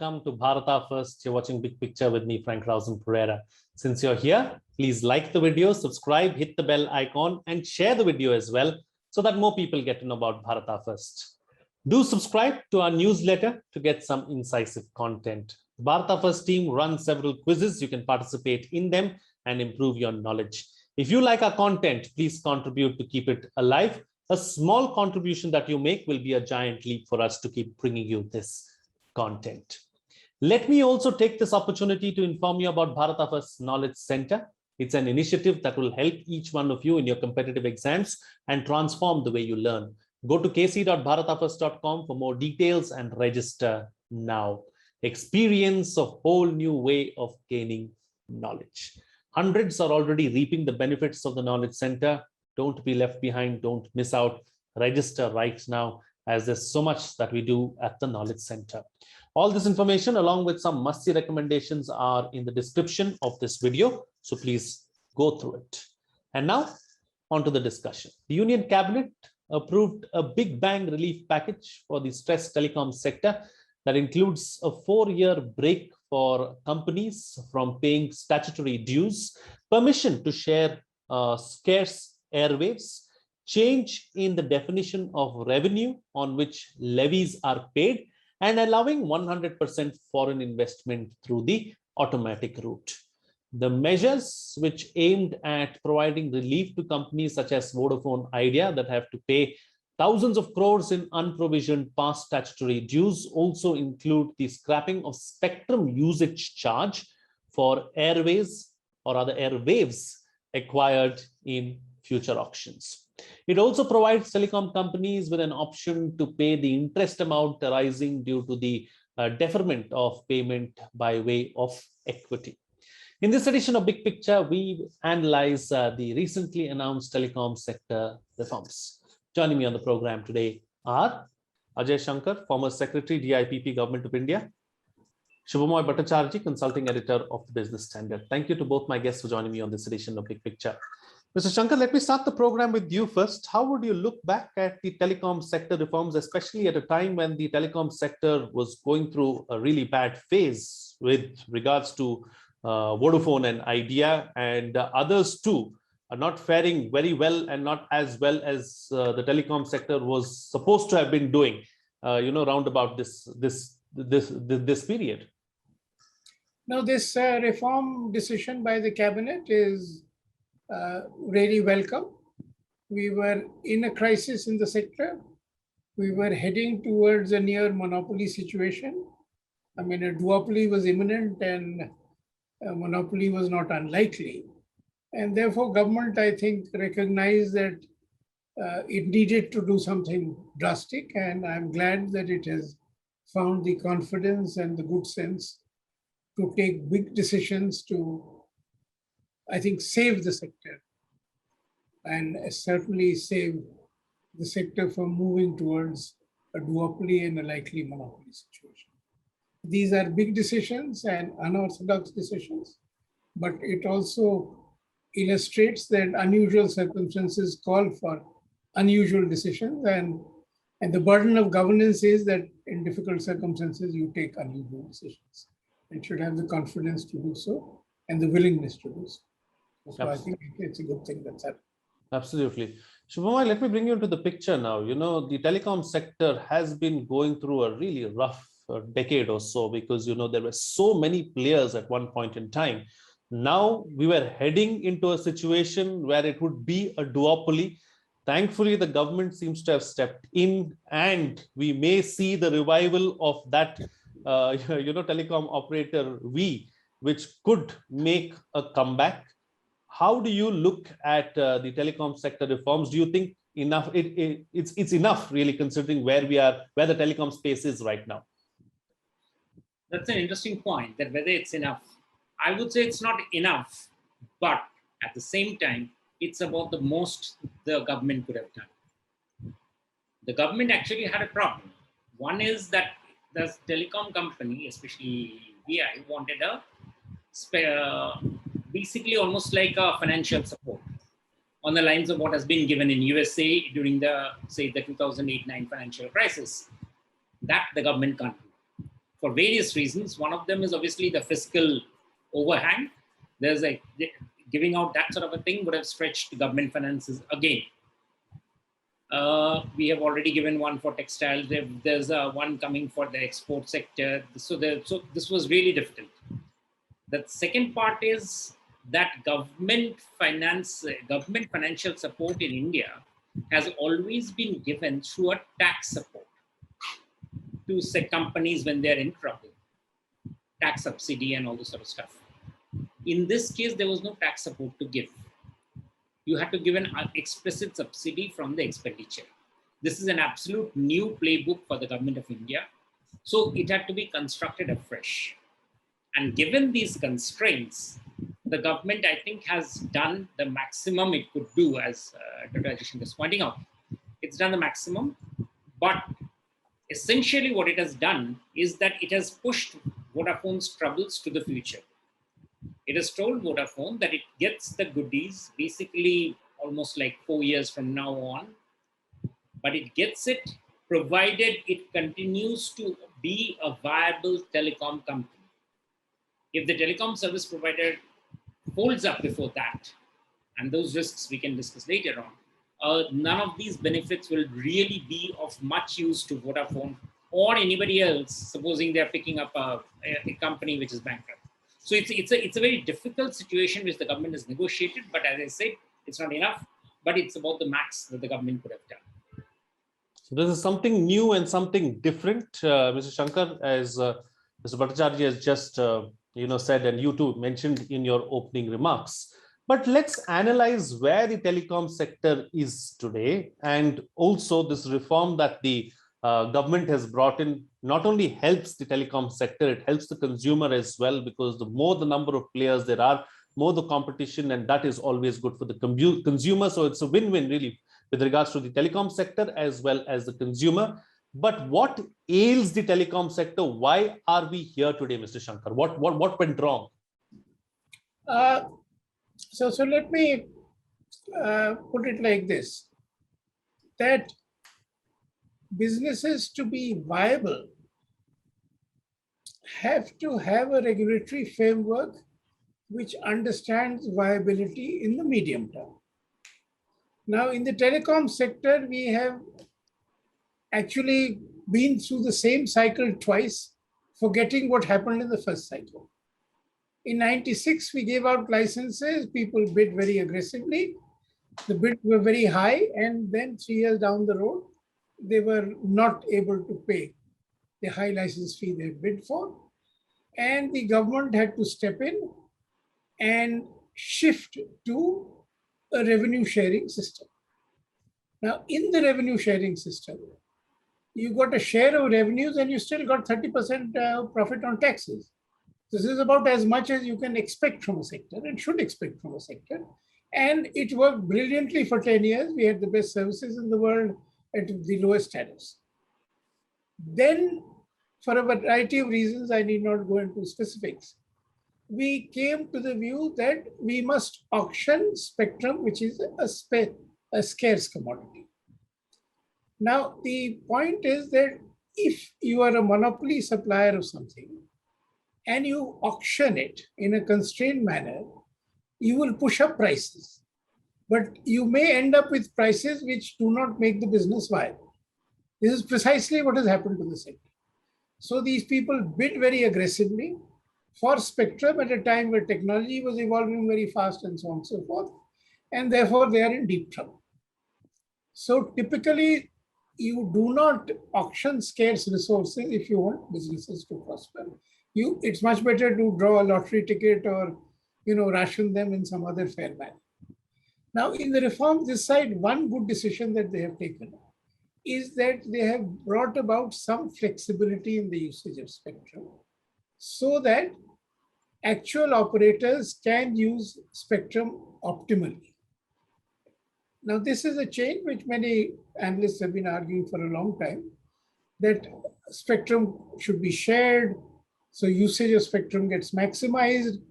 welcome to Bharata First. You're watching Big Picture with me, Frank Pereira. Since you're here, please like the video, subscribe, hit the bell icon, and share the video as well so that more people get to know about Bharata First. Do subscribe to our newsletter to get some incisive content. The Bharata First team runs several quizzes. You can participate in them and improve your knowledge. If you like our content, please contribute to keep it alive. A small contribution that you make will be a giant leap for us to keep bringing you this content. Let me also take this opportunity to inform you about Bharata First Knowledge Center. It's an initiative that will help each one of you in your competitive exams and transform the way you learn. Go to kc.bharatafirst.com for more details and register now. Experience a whole new way of gaining knowledge. Hundreds are already reaping the benefits of the Knowledge Center. Don't be left behind. Don't miss out. Register right now, as there's so much that we do at the Knowledge Center. All this information, along with some must-see recommendations, are in the description of this video. So please go through it. And now, on to the discussion. The Union Cabinet approved a big bang relief package for the stressed telecom sector that includes a 4-year break for companies from paying statutory dues, permission to share scarce airwaves, change in the definition of revenue on which levies are paid, and allowing 100% foreign investment through the automatic route. The measures, which aimed at providing relief to companies such as Vodafone Idea that have to pay thousands of crores in unprovisioned past statutory dues, also include the scrapping of spectrum usage charge for airways or other airwaves acquired in future auctions. It also provides telecom companies with an option to pay the interest amount arising due to the deferment of payment by way of equity. In this edition of Big Picture, we analyze the recently announced telecom sector reforms. Joining me on the program today are Ajay Shankar, former Secretary, DIPP, Government of India; Shubhamoy Bhattacharjee, Consulting Editor of the Business Standard. Thank you to both my guests for joining me on this edition of Big Picture. Mr. Shankar, let me start the program with you first. How would you look back at the telecom sector reforms, especially at a time when the telecom sector was going through a really bad phase with regards to Vodafone and Idea, and others too are not faring very well and not as well as the telecom sector was supposed to have been doing, round about this period? Now, this reform decision by the cabinet is really welcome. We were in a crisis in the sector. We were heading towards a near monopoly situation. I mean, a duopoly was imminent and a monopoly was not unlikely. And therefore, government, I think, recognized that it needed to do something drastic. And I'm glad that it has found the confidence and the good sense to take big decisions to, I think, save the sector and certainly save the sector from moving towards a duopoly and a likely monopoly situation. These are big decisions and unorthodox decisions, but it also illustrates that unusual circumstances call for unusual decisions, and the burden of governance is that in difficult circumstances you take unusual decisions. It should have the confidence to do so and the willingness to do so. So I think it's a good thing that's happened. Absolutely. Shubhamoy, let me bring you into the picture now. You know, the telecom sector has been going through a really rough decade or so because, there were so many players at one point in time. Now we were heading into a situation where it would be a duopoly. Thankfully, the government seems to have stepped in, and we may see the revival of that, telecom operator V, which could make a comeback. How do you look at the telecom sector reforms? Do you think enough? It's enough, really, considering where the telecom space is right now? That's an interesting point, that whether it's enough. I would say it's not enough, but at the same time, it's about the most the government could have done. The government actually had a problem. One is that the telecom company, especially VI, wanted basically almost like a financial support on the lines of what has been given in USA during the 2008-9 financial crisis. That the government can't do. for various reasons. One of them is obviously the fiscal overhang. There's a giving out that sort of a thing would have stretched government finances again. We have already given one for textiles. There's one coming for the export sector. So this was really difficult. The second part is that government financial support in India has always been given through a tax support to say companies when they're in trouble, tax subsidy and all this sort of stuff. In this case, there was no tax support to give. You had to give an explicit subsidy from the expenditure. This is an absolute new playbook for the government of India. So it had to be constructed afresh. And given these constraints, the government, I think, has done the maximum it could do, as Dr. Ajishan was pointing out. It's done the maximum, but essentially what it has done is that it has pushed Vodafone's troubles to the future. It has told Vodafone that it gets the goodies basically almost like 4 years from now on, but it gets it provided it continues to be a viable telecom company. If the telecom service provider holds up before that, and those risks we can discuss later on, none of these benefits will really be of much use to Vodafone or anybody else, supposing they're picking up a company which is bankrupt. So it's a very difficult situation which the government has negotiated, but as I said, it's not enough, but it's about the max that the government could have done. So this is something new and something different, Mr. Shankar, as Mr. Bhattacharya has just said, and you too mentioned in your opening remarks. But let's analyze where the telecom sector is today, and also this reform that the government has brought in not only helps the telecom sector, it helps the consumer as well, because the more the number of players there are, more the competition, and that is always good for the consumer. So it's a win-win really with regards to the telecom sector as well as the consumer. But what ails the telecom sector? Why are we here today, Mr. Shankar? What went wrong? So let me put it like this, that businesses to be viable have to have a regulatory framework which understands viability in the medium term. Now, in the telecom sector, we have actually been through the same cycle twice, forgetting what happened in the first cycle. In '96, we gave out licenses, people bid very aggressively, the bids were very high, and then 3 years down the road, they were not able to pay the high license fee they bid for. And the government had to step in and shift to a revenue sharing system. Now, in the revenue sharing system, you got a share of revenues and you still got 30% profit on taxes. This is about as much as you can expect from a sector and should expect from a sector. And it worked brilliantly for 10 years. We had the best services in the world at the lowest tariffs. Then, for a variety of reasons, I need not go into specifics, we came to the view that we must auction spectrum, which is a scarce commodity. Now, the point is that if you are a monopoly supplier of something and you auction it in a constrained manner, you will push up prices. But you may end up with prices which do not make the business viable. This is precisely what has happened to the sector. So these people bid very aggressively for spectrum at a time where technology was evolving very fast and so on and so forth, and therefore they are in deep trouble. So typically, you do not auction scarce resources if you want businesses to prosper. It's much better to draw a lottery ticket or ration them in some other fair manner. Now, in the reform this side, one good decision that they have taken is that they have brought about some flexibility in the usage of spectrum so that actual operators can use spectrum optimally. Now, this is a change which many analysts have been arguing for a long time, that spectrum should be shared, so usage of spectrum gets maximized,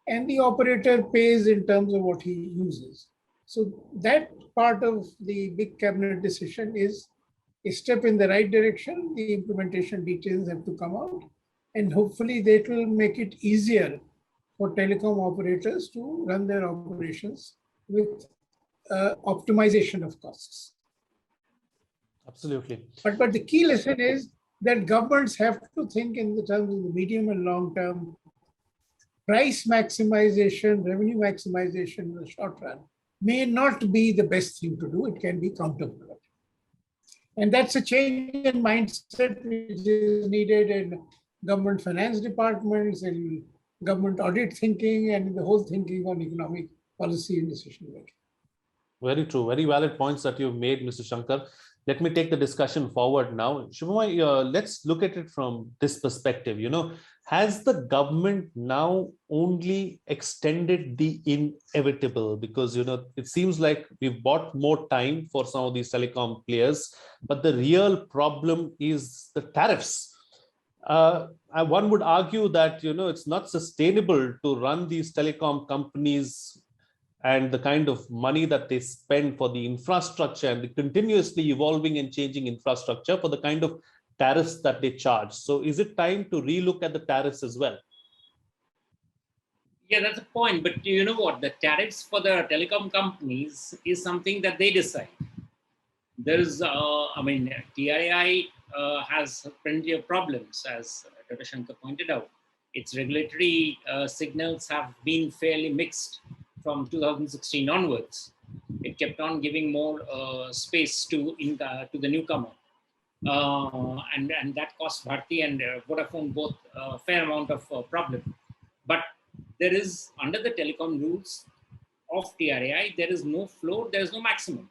and the operator pays in terms of what he uses. So that part of the big cabinet decision is a step in the right direction. The implementation details have to come out. and hopefully that will make it easier for telecom operators to run their operations with optimization of costs. Absolutely. But the key lesson is that governments have to think in the terms of the medium and long term. Price maximization, revenue maximization in the short run may not be the best thing to do. It can be counterproductive. And that's a change in mindset which is needed in government finance departments, in government audit thinking, and in the whole thinking on economic policy and decision making. Very true. Very valid points that you've made, Mr. Shankar. Let me take the discussion forward now. Shubhamay, let's look at it from this perspective. Has the government now only extended the inevitable? Because, it seems like we've bought more time for some of these telecom players, but the real problem is the tariffs. One would argue that, it's not sustainable to run these telecom companies and the kind of money that they spend for the infrastructure and the continuously evolving and changing infrastructure for the kind of tariffs that they charge. So is it time to relook at the tariffs as well? Yeah, that's a point. But you know what? The tariffs for the telecom companies is something that they decide. There's, TRI has plenty of problems, as Dr. Shankar pointed out. Its regulatory signals have been fairly mixed from 2016 onwards. It kept on giving more space to the newcomer. And that cost Bharti and Vodafone both a fair amount of problem. But there is, under the telecom rules of TRAI, there is no floor, there is no maximum.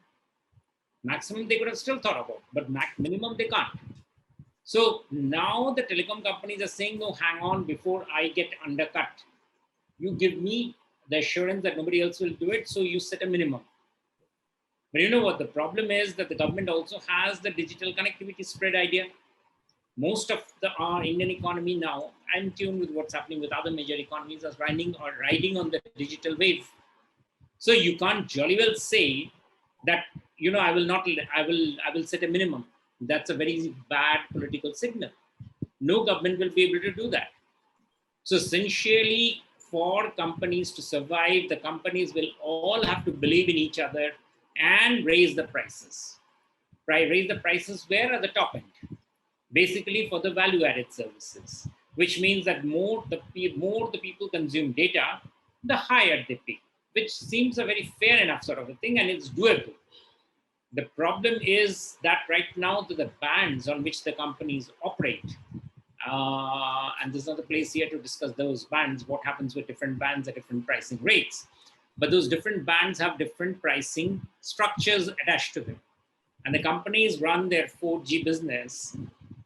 Maximum they could have still thought about, but minimum they can't. So now the telecom companies are saying, no, hang on, before I get undercut, you give me the assurance that nobody else will do it, so you set a minimum. But you know what? The problem is that the government also has the digital connectivity spread idea. Most of our Indian economy now, in tune with what's happening with other major economies, is riding on the digital wave. So you can't jolly well say that, I will set a minimum. That's a very bad political signal. No government will be able to do that. So essentially, for companies to survive, the companies will all have to believe in each other and raise the prices. Raise the prices where? At the top end. Basically for the value-added services, which means that more the people consume data, the higher they pay, which seems a very fair enough sort of a thing, and it's doable. The problem is that right now the bands on which the companies operate, and there's not the place here to discuss those bands, what happens with different bands at different pricing rates. But those different bands have different pricing structures attached to them. And the companies run their 4G business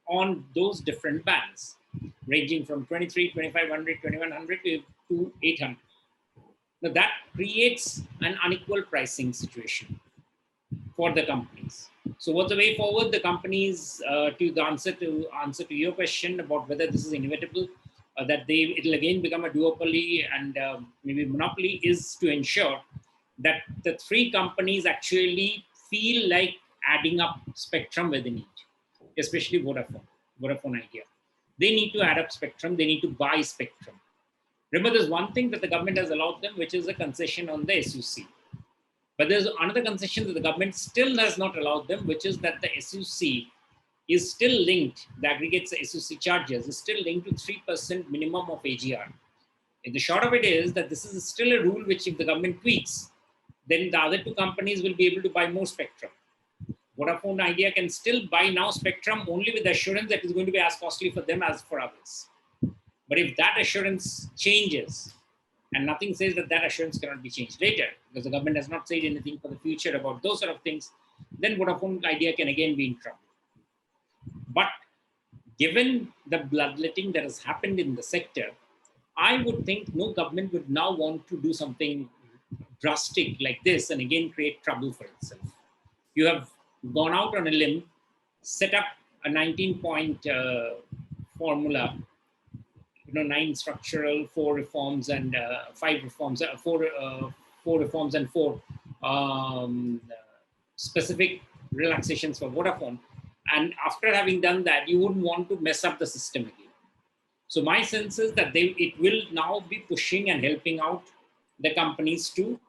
on those different bands, ranging from 23, 2500, 2100 to 800. Now that creates an unequal pricing situation for the companies. So what's the way forward? The companies, to answer to your question about whether this is inevitable, that it'll again become a duopoly and maybe monopoly, is to ensure that the three companies actually feel like adding up spectrum within each, especially Vodafone Idea. They need to add up spectrum. They need to buy spectrum. Remember, there's one thing that the government has allowed them, which is a concession on the SUC. But there's another concession that the government still has not allowed them, which is that the SUC is still linked, the aggregate SUC charges is still linked to 3% minimum of AGR. And the short of it is that this is still a rule which, if the government tweaks, then the other two companies will be able to buy more spectrum. Vodafone Idea can still buy now spectrum only with the assurance that it's going to be as costly for them as for others. But if that assurance changes, and nothing says that that assurance cannot be changed later, because the government has not said anything for the future about those sort of things, then Vodafone Idea can again be in trouble. But given the bloodletting that has happened in the sector, I would think no government would now want to do something drastic like this and again create trouble for itself. You have gone out on a limb, set up a 19-point formula, 9 structural, 4 reforms and 5 reforms, 4 reforms and 4 specific relaxations for Vodafone. And after having done that, you wouldn't want to mess up the system again. So my sense is that it will now be pushing and helping out the companies to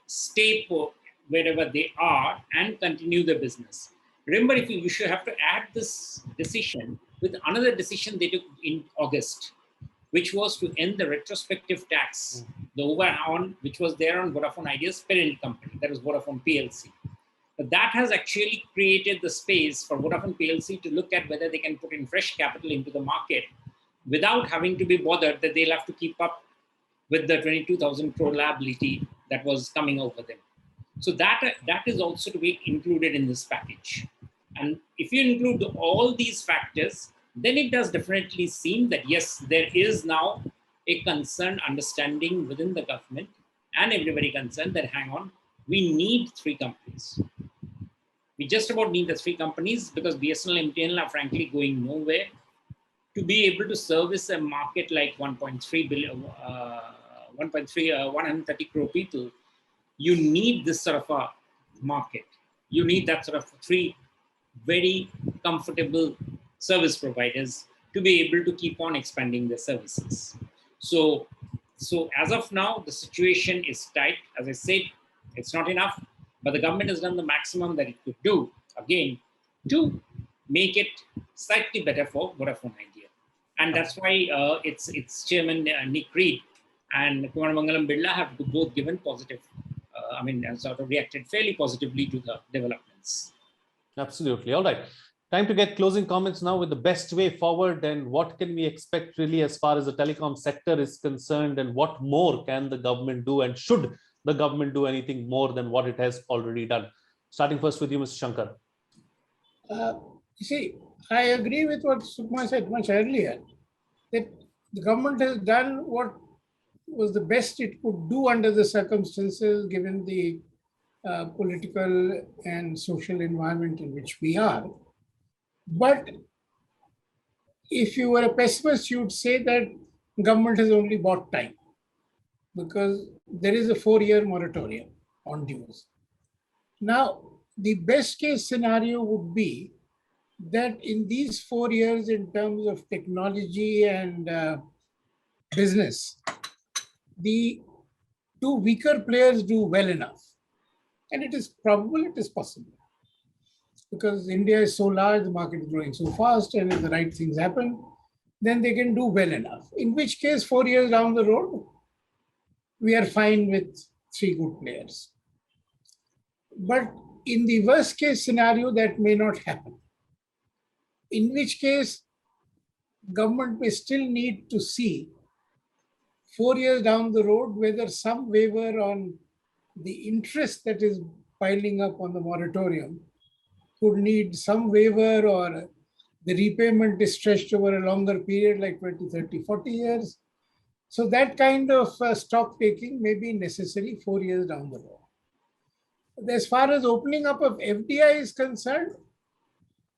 stay put wherever they are and continue the business. Remember, if you should have to add this decision with another decision they took in August, which was to end the retrospective tax, the over-on, which was there on Vodafone Idea's parent company, that was Vodafone PLC. But that has actually created the space for Vodafone PLC to look at whether they can put in fresh capital into the market without having to be bothered that they'll have to keep up with the 22,000 crore liability that was coming over them. So that is also to be included in this package. And if you include all these factors, then it does definitely seem that yes, there is now a concerned understanding within the government and everybody concerned that hang on, we need three companies. We just about need the three companies because BSNL and MTNL are frankly going nowhere. To be able to service a market like 1.3 billion, 130 crore people, you need this sort of a market. You need that sort of three very comfortable service providers to be able to keep on expanding their services. So as of now, the situation is tight. As I said, it's not enough, but the government has done the maximum that it could do, again, to make it slightly better for Vodafone Idea. And that's why its chairman, Nick Reed, and Kumar Mangalam Birla have both given positive, sort of reacted fairly positively to the developments. Absolutely. All right. Time to get closing comments now with the best way forward and what can we expect really as far as the telecom sector is concerned, and what more can the government do, and should the government do anything more than what it has already done? Starting first with you, Mr. Shankar. You see, I agree with what Sukma said much earlier, that the government has done what was the best it could do under the circumstances, given the political and social environment in which we are. But if you were a pessimist, you would say that government has only bought time, because there is a 4-year moratorium on dues. Now, the best case scenario would be that in these 4 years, in terms of technology and business, the two weaker players do well enough. And it is probable, it is possible. Because India is so large, the market is growing so fast, and if the right things happen, then they can do well enough. In which case, 4 years down the road, we are fine with three good players. But in the worst case scenario, that may not happen. In which case, government may still need to see 4 years down the road whether some waiver on the interest that is piling up on the moratorium could need some waiver, or the repayment is stretched over a longer period like 20, 30, 40 years. So that kind of stock taking may be necessary 4 years down the road. As far as opening up of FDI is concerned,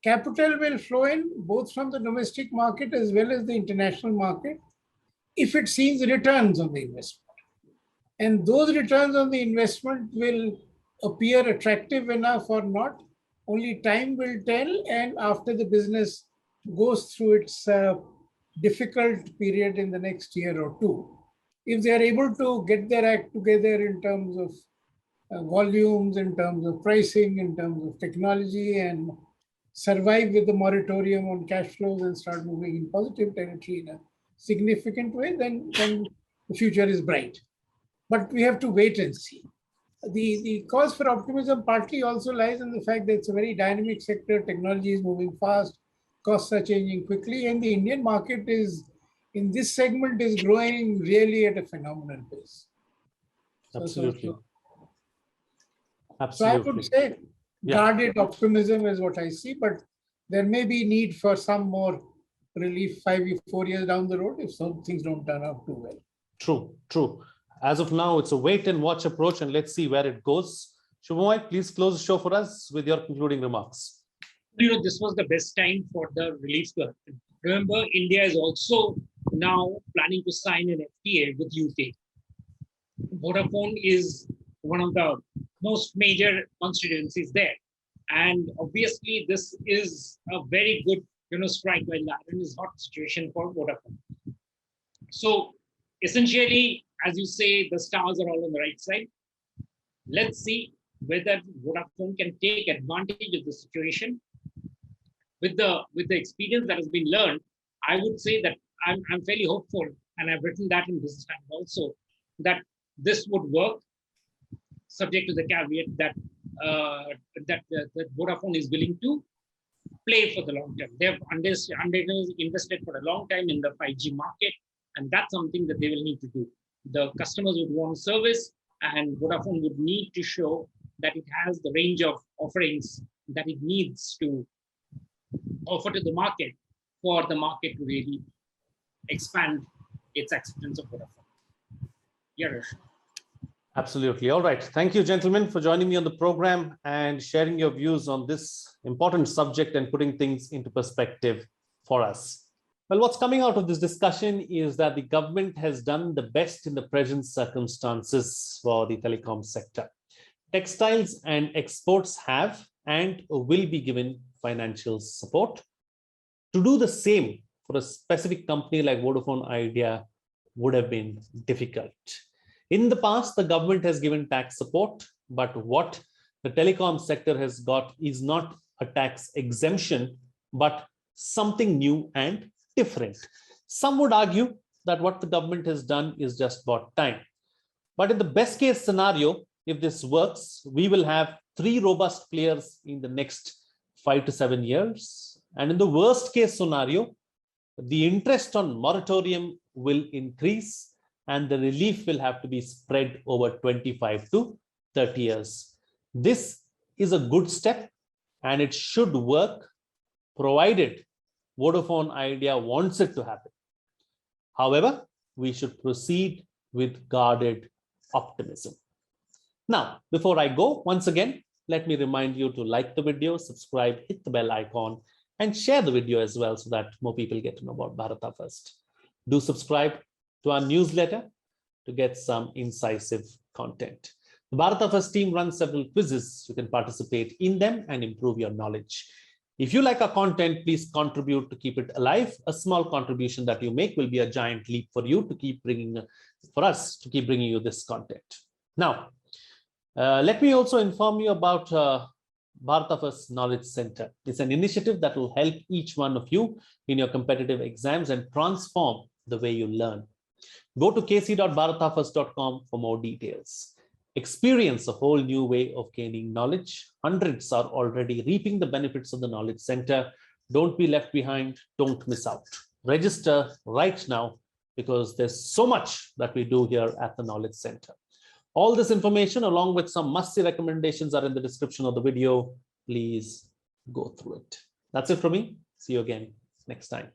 capital will flow in both from the domestic market as well as the international market if it sees returns on the investment. And those returns on the investment will appear attractive enough or not, only time will tell, and after the business goes through its difficult period in the next year or two. If they are able to get their act together in terms of volumes, in terms of pricing, in terms of technology, and survive with the moratorium on cash flows and start moving in positive territory in a significant way, then the future is bright. But we have to wait and see. The cause for optimism partly also lies in the fact that it's a very dynamic sector. Technology is moving fast, costs are changing quickly, and the Indian market is, in this segment, is growing really at a phenomenal pace. Absolutely. So I would say guarded optimism is what I see, but there may be need for some more relief 4 years down the road if some things don't turn out too well. True. As of now, it's a wait and watch approach, and let's see where it goes. Shubhamay, please close the show for us with your concluding remarks. This was the best time for the relief to happen. Remember, India is also now planning to sign an FTA with UK. Vodafone is one of the most major constituencies there. And obviously, this is a very good strike while the iron is hot situation for Vodafone. So essentially, as you say, the stars are all on the right side. Let's see whether Vodafone can take advantage of the situation. With the experience that has been learned, I would say that I'm fairly hopeful, and I've written that in Business Times also, that this would work, subject to the caveat that that Vodafone is willing to play for the long term. They have invested for a long time in the 5G market, and that's something that they will need to do. The customers would want service, and Vodafone would need to show that it has the range of offerings that it needs to offer to the market for the market to really expand its acceptance of Vodafone. Yeah, Rashid. Absolutely. All right. Thank you, gentlemen, for joining me on the program and sharing your views on this important subject and putting things into perspective for us. Well, what's coming out of this discussion is that the government has done the best in the present circumstances for the telecom sector. Textiles and exports have and will be given financial support. To do the same for a specific company like Vodafone Idea would have been difficult. In the past, the government has given tax support, but what the telecom sector has got is not a tax exemption, but something new and different. Some would argue that what the government has done is just bought time. But in the best case scenario, if this works, we will have 3 robust players in the next 5 to 7 years. And in the worst case scenario, the interest on moratorium will increase and the relief will have to be spread over 25 to 30 years. This is a good step and it should work provided Vodafone Idea wants it to happen. However, we should proceed with guarded optimism. Now, before I go, once again, let me remind you to like the video, subscribe, hit the bell icon, and share the video as well so that more people get to know about Bharata First. Do subscribe to our newsletter to get some incisive content. The Bharata First team runs several quizzes. You can participate in them and improve your knowledge. If you like our content, please contribute to keep it alive. A small contribution that you make will be a giant leap for you to keep bringing, for us to keep bringing you this content. Now, let me also inform you about Bharata First Knowledge Center. It's an initiative that will help each one of you in your competitive exams and transform the way you learn. Go to kc.bharatafirst.com for more details. Experience a whole new way of gaining knowledge. Hundreds are already reaping the benefits of the Knowledge Center. Don't be left behind. Don't miss out. Register right now because there's so much that we do here at the Knowledge Center. All this information along with some must-see recommendations are in the description of the video. Please go through it. That's it from me. See you again next time.